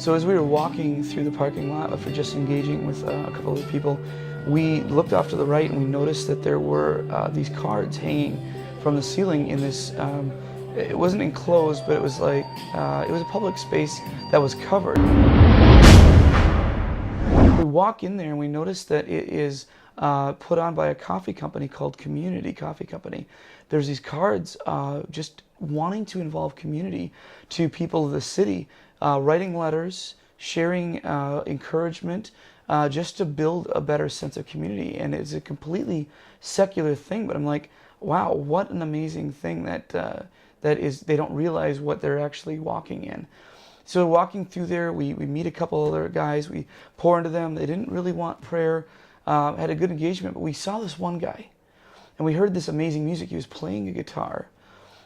So as we were walking through the parking lot after just engaging with a couple of people, we looked off to the right and we noticed that there were these cards hanging from the ceiling in this, it wasn't enclosed, but it was like, it was a public space that was covered. We walk in there and we notice that it is put on by a coffee company called Community Coffee Company. There's these cards just wanting to involve community to people of the city, writing letters, sharing encouragement, just to build a better sense of community. And it's a completely secular thing, but I'm like, wow, what an amazing thing that that is. They don't realize what they're actually walking in. So walking through there, we meet a couple other guys, we pour into them. They didn't really want prayer, had a good engagement, but we saw this one guy and we heard this amazing music. He was playing a guitar.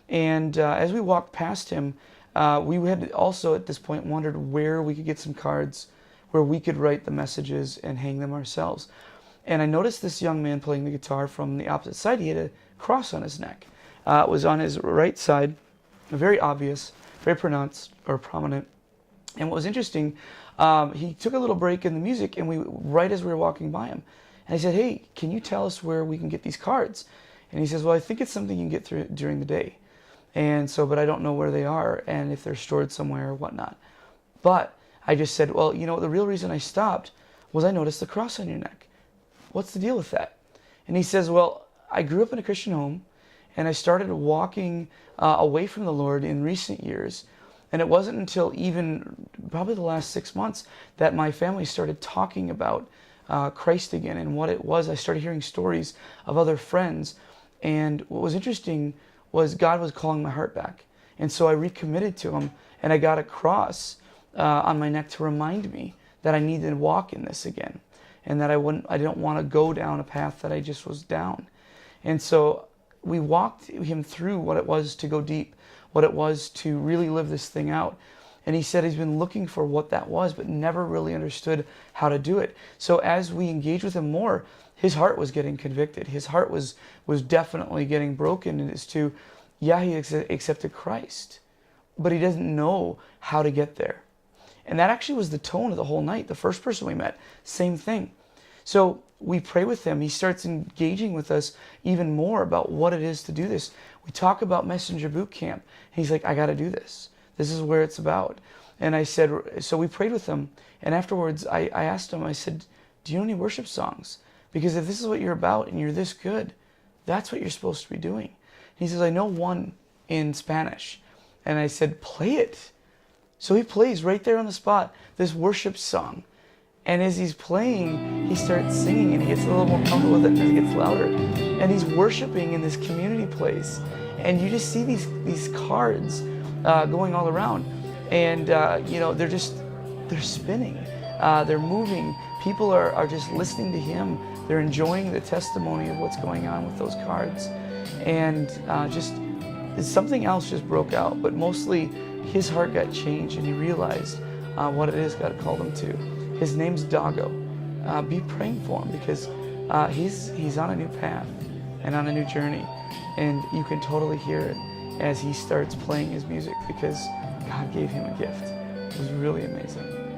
And as we walked past him, we had also at this point wondered where we could get some cards where we could write the messages and hang them ourselves. And I noticed this young man playing the guitar from the opposite side. He had a cross on his neck. It was on his right side, very obvious, very pronounced or prominent. And what was interesting, he took a little break in the music, and right as we were walking by him, and I said, "Hey, can you tell us where we can get these cards?" And he says, "Well, I think it's something you can get through during the day, and so, but I don't know where they are and if they're stored somewhere or whatnot." But I just said, "Well, you know, the real reason I stopped was I noticed the cross on your neck. What's the deal with that?" And he says, "Well, I grew up in a Christian home, and I started walking away from the Lord in recent years. And it wasn't until even probably the last 6 months that my family started talking about Christ again and what it was. I started hearing stories of other friends. And what was interesting was God was calling my heart back. And so I recommitted to Him, and I got a cross on my neck to remind me that I needed to walk in this again, and that I didn't want to go down a path that I just was down. And so we walked him through what it was to go deep, what it was to really live this thing out. And he said he's been looking for what that was, but never really understood how to do it. So as we engaged with him more, his heart was getting convicted. His heart was definitely getting broken as to, yeah, he accepted Christ, but he doesn't know how to get there. And that actually was the tone of the whole night. The first person we met, same thing. So we pray with him. He starts engaging with us even more about what it is to do this. We talk about Messenger Boot Camp. He's like, "I got to do this. This is where it's about." And I said, so we prayed with him. And afterwards, I asked him, I said, "Do you know any worship songs? Because if this is what you're about and you're this good, that's what you're supposed to be doing." He says, "I know one in Spanish." And I said, "Play it." So he plays right there on the spot this worship song. And as he's playing, he starts singing, and he gets a little more comfortable with it as it gets louder. And he's worshiping in this community place. And you just see these cards going all around. And, you know, they're spinning. They're moving. People are just listening to him. They're enjoying the testimony of what's going on with those cards. And just something else just broke out. But mostly his heart got changed, and he realized what it is God called him to. His name's Dago. Be praying for him, because he's on a new path and on a new journey. And you can totally hear it as he starts playing his music, because God gave him a gift. It was really amazing.